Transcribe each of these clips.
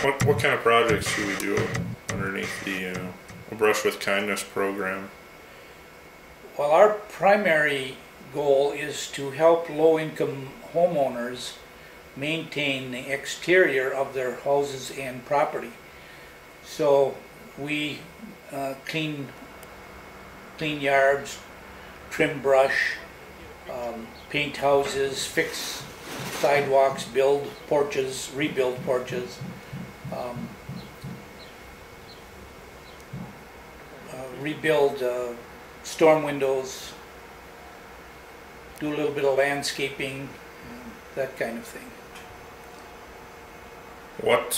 What kind of projects do we do underneath the Brush with Kindness program? Well, our primary goal is to help low-income homeowners maintain the exterior of their houses and property. So we clean yards, trim brush, paint houses, fix sidewalks, build porches, rebuild porches, rebuild storm windows, do a little bit of landscaping, that kind of thing. What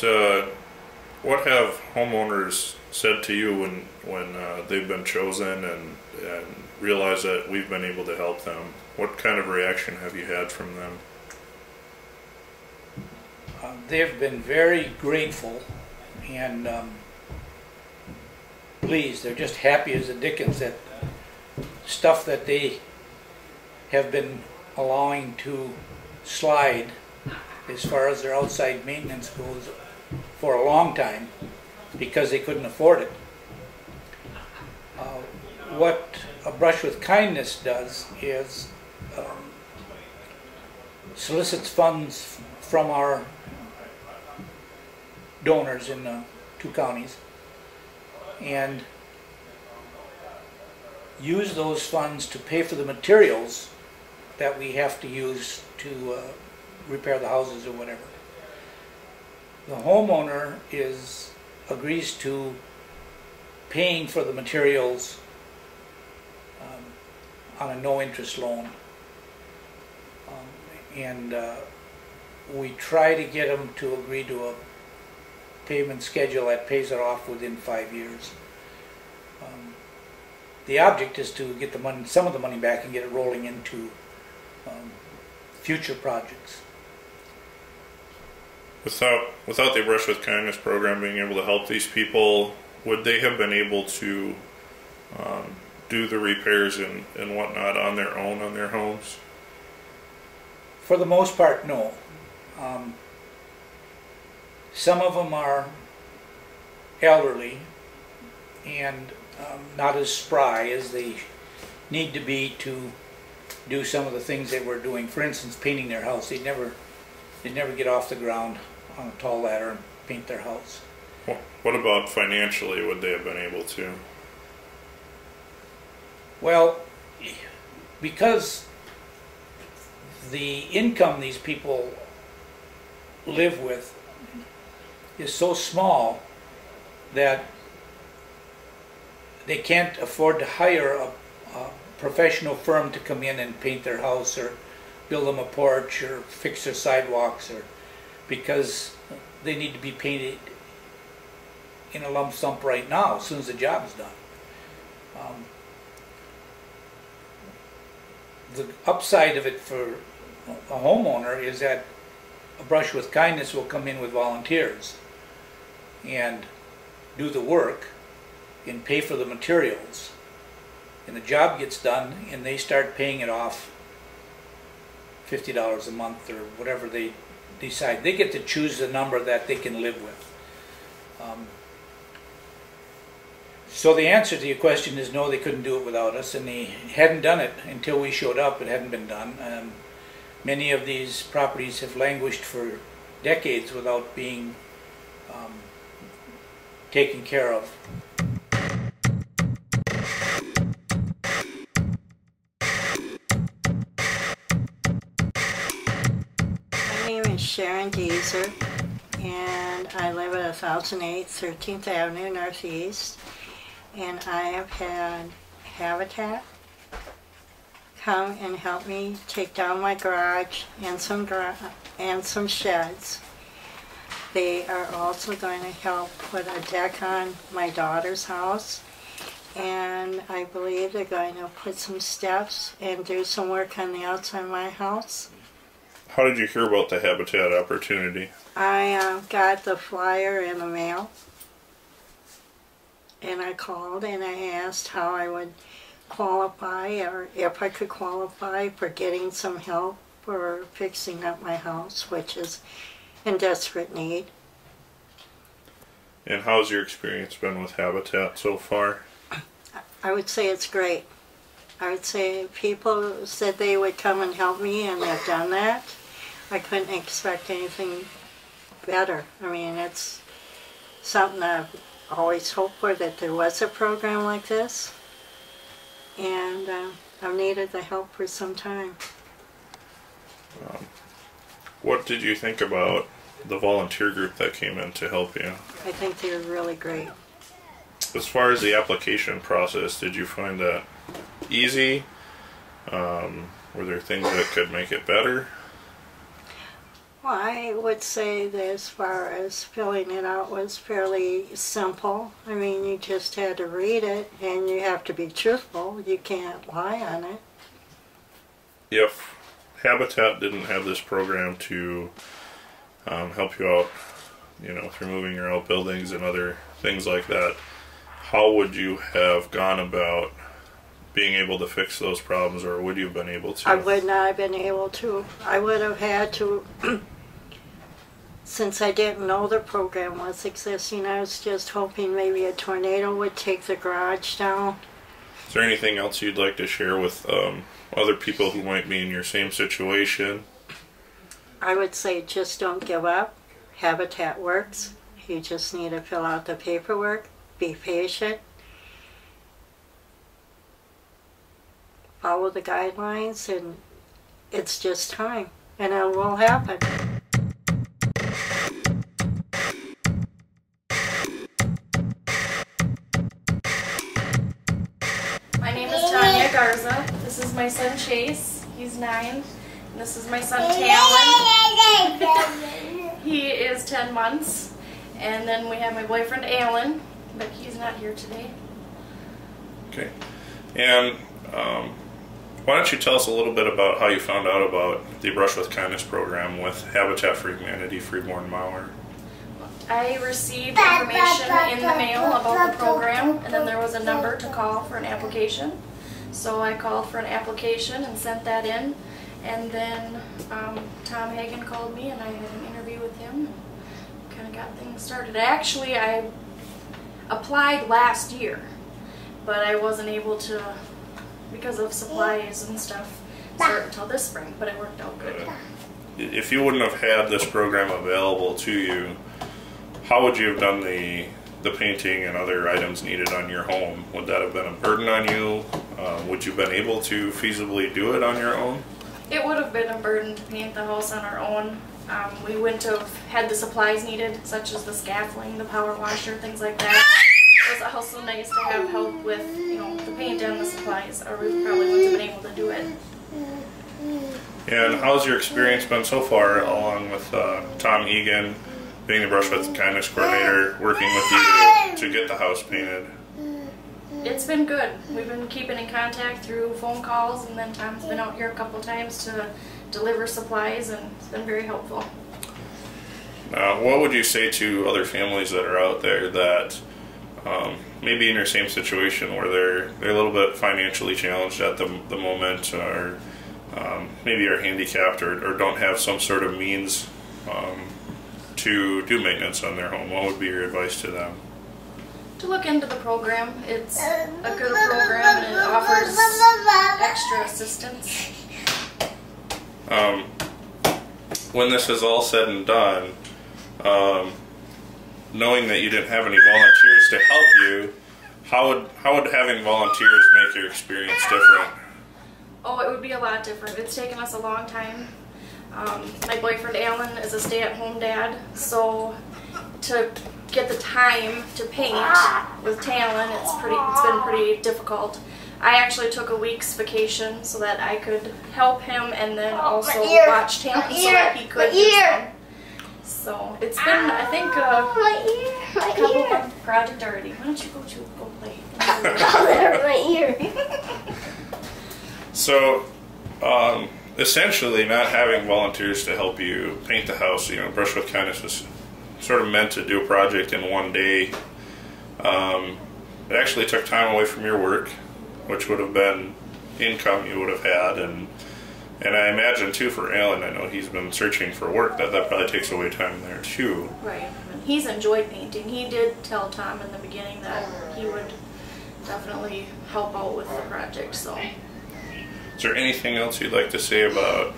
have homeowners said to you when they've been chosen and realize that we've been able to help them? What kind of reaction have you had from them? They've been very grateful and pleased. They're just happy as the dickens that stuff that they have been allowing to slide as far as their outside maintenance goes for a long time because they couldn't afford it. What a Brush with Kindness does is solicits funds from our donors in the 2 counties and use those funds to pay for the materials that we have to use to repair the houses or whatever. The homeowner agrees to paying for the materials on a no-interest loan. And we try to get them to agree to a payment schedule that pays it off within 5 years. The object is to get the money, some of the money back and get it rolling into future projects. Without the Brush with Kindness program being able to help these people, would they have been able to do the repairs and whatnot on their own on their homes? For the most part, no. Some of them are elderly and not as spry as they need to be to do some of the things they were doing. For instance, painting their house. They'd never get off the ground on a tall ladder and paint their house. What about financially? Would they have been able to? Well, because the income these people live with is so small that they can't afford to hire a professional firm to come in and paint their house or build them a porch or fix their sidewalks, or because they need to be painted in a lump sum right now as soon as the job is done. The upside of it for a homeowner is that a Brush with Kindness will come in with volunteers and do the work and pay for the materials, and the job gets done and they start paying it off $50 a month or whatever they decide. They get to choose the number that they can live with. So the answer to your question is no, they couldn't do it without us, and they hadn't done it until we showed up. It hadn't been done. Many of these properties have languished for decades without being taken care of. My name is Sharon Deezer, and I live at 1008 13th Avenue Northeast, and I have had Habitat come and help me take down my garage and some sheds. They are also going to help put a deck on my daughter's house, and I believe they're going to put some steps and do some work on the outside of my house. How did you hear about the Habitat opportunity? I got the flyer in the mail, and I called and I asked how I would qualify, or if I could qualify for getting some help for fixing up my house, which is in desperate need. And how's your experience been with Habitat so far? I would say it's great. I would say people said they would come and help me, and they've done that. I couldn't expect anything better. I mean, it's something I've always hoped for, that there was a program like this, and I've needed the help for some time. What did you think about the volunteer group that came in to help you? I think they're really great. As far as the application process, did you find that easy? Were there things that could make it better? Well, I would say that as far as filling it out was fairly simple. I mean, you just had to read it, and you have to be truthful. You can't lie on it. If Habitat didn't have this program to help you out, you know, through moving your outbuildings and other things like that, how would you have gone about being able to fix those problems, or would you have been able to? I would not have been able to. I would have had to, since I didn't know the program was existing, I was just hoping maybe a tornado would take the garage down. Is there anything else you'd like to share with other people who might be in your same situation? I would say just don't give up. Habitat works. You just need to fill out the paperwork, be patient, follow the guidelines, and it's just time, and it will happen. My name is Tanya Garza. This is my son Chase. He's 9. And this is my son Talon. He is 10 months. And then we have my boyfriend Alan, but he's not here today. Okay. And why don't you tell us a little bit about how you found out about the Brush with Kindness program with Habitat for Humanity Freeborn Mower? I received information in the mail about the program, and then there was a number to call for an application. So I called for an application and sent that in, and then Tom Egan called me, and I had an interview with him and kind of got things started. Actually, I applied last year, but I wasn't able to, because of supplies and stuff, start until this spring, but it worked out good. If you wouldn't have had this program available to you, how would you have done the painting and other items needed on your home? Would that have been a burden on you? Would you have been able to feasibly do it on your own? It would have been a burden to paint the house on our own. We wouldn't have had the supplies needed, such as the scaffolding, the power washer, things like that. It was also nice to have help with, you know, the paint and the supplies, or we probably wouldn't have been able to do it. And how's your experience been so far, along with Tom Egan, being the Brush with Kindness coordinator, working with you to get the house painted? It's been good. We've been keeping in contact through phone calls, and then Tom's been out here a couple times to deliver supplies, and it's been very helpful. What would you say to other families that are out there that maybe in your same situation, where they're a little bit financially challenged at the moment, or maybe are handicapped, or don't have some sort of means to do maintenance on their home? What would be your advice to them? To look into the program. It's a good program, and it offers extra assistance. When this is all said and done, knowing that you didn't have any volunteers to help you, how would having volunteers make your experience different? Oh, it would be a lot different. It's taken us a long time. My boyfriend Alan is a stay-at-home dad, so to get the time to paint with Talon, it's been pretty difficult. I actually took a week's vacation so that I could help him, and then also watch Talon so that he could do some. So it's been, I think, a couple-month project already. Why don't you go play? My ear. So, essentially, not having volunteers to help you paint the house, you know, Brush with Kindness was sort of meant to do a project in one day. It actually took time away from your work, which would have been income you would have had, and And I imagine too for Alan, I know he's been searching for work, that probably takes away time there too. Right. He's enjoyed painting. He did tell Tom in the beginning that he would definitely help out with the project. So, is there anything else you'd like to say about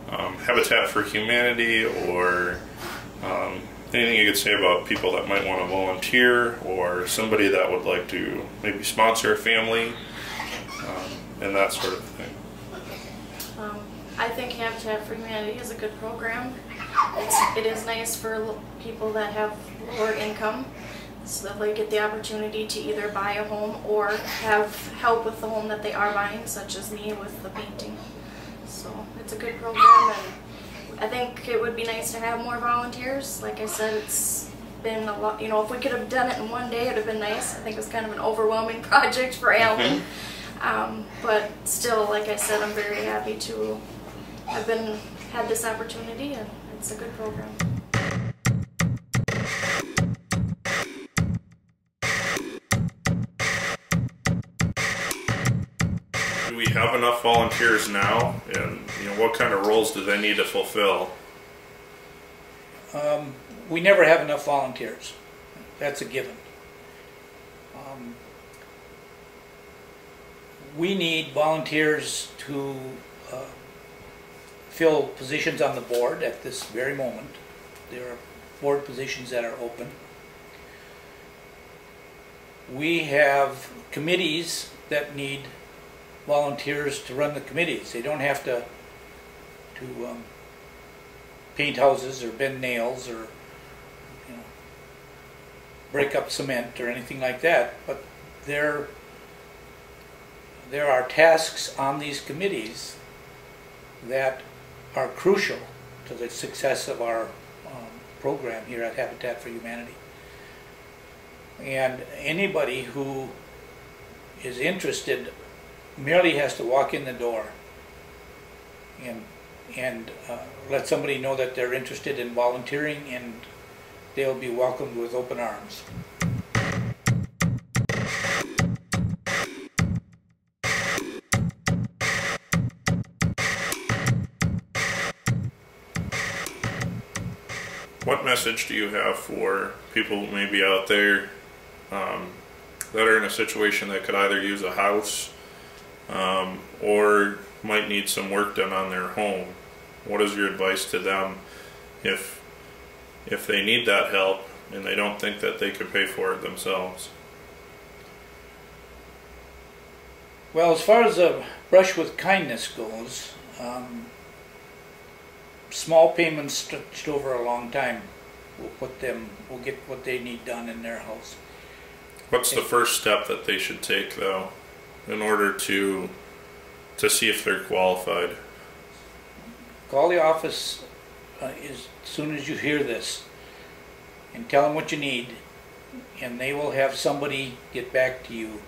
Habitat for Humanity, or anything you could say about people that might want to volunteer, or somebody that would like to maybe sponsor a family, and that sort of thing? I think Habitat for Humanity is a good program. It is nice for people that have lower income, so that they get the opportunity to either buy a home or have help with the home that they are buying, such as me with the painting. So it's a good program, and I think it would be nice to have more volunteers. Like I said, it's been a lot, if we could have done it in one day, it would have been nice. I think it was kind of an overwhelming project for Alan. But still, like I said, I'm very happy to have had this opportunity, and it's a good program. Do we have enough volunteers now, and what kind of roles do they need to fulfill? We never have enough volunteers. That's a given. We need volunteers to fill positions on the board at this very moment. There are board positions that are open. We have committees that need volunteers to run the committees. They don't have to paint houses or bend nails or break up cement or anything like that, but there are tasks on these committees that are crucial to the success of our program here at Habitat for Humanity. And anybody who is interested merely has to walk in the door and let somebody know that they're interested in volunteering, and they'll be welcomed with open arms. What message do you have for people maybe out there that are in a situation that could either use a house or might need some work done on their home? What is your advice to them if they need that help and they don't think that they could pay for it themselves? Well, as far as the Brush with Kindness goes, small payments stretched over a long time will get what they need done in their house. What's the first step that they should take, though, in order to see if they're qualified? Call the office as soon as you hear this and tell them what you need, and they will have somebody get back to you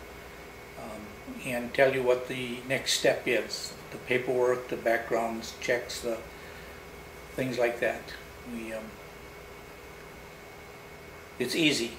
and tell you what the next step is. The paperwork, the backgrounds checks, the things like that. It's easy.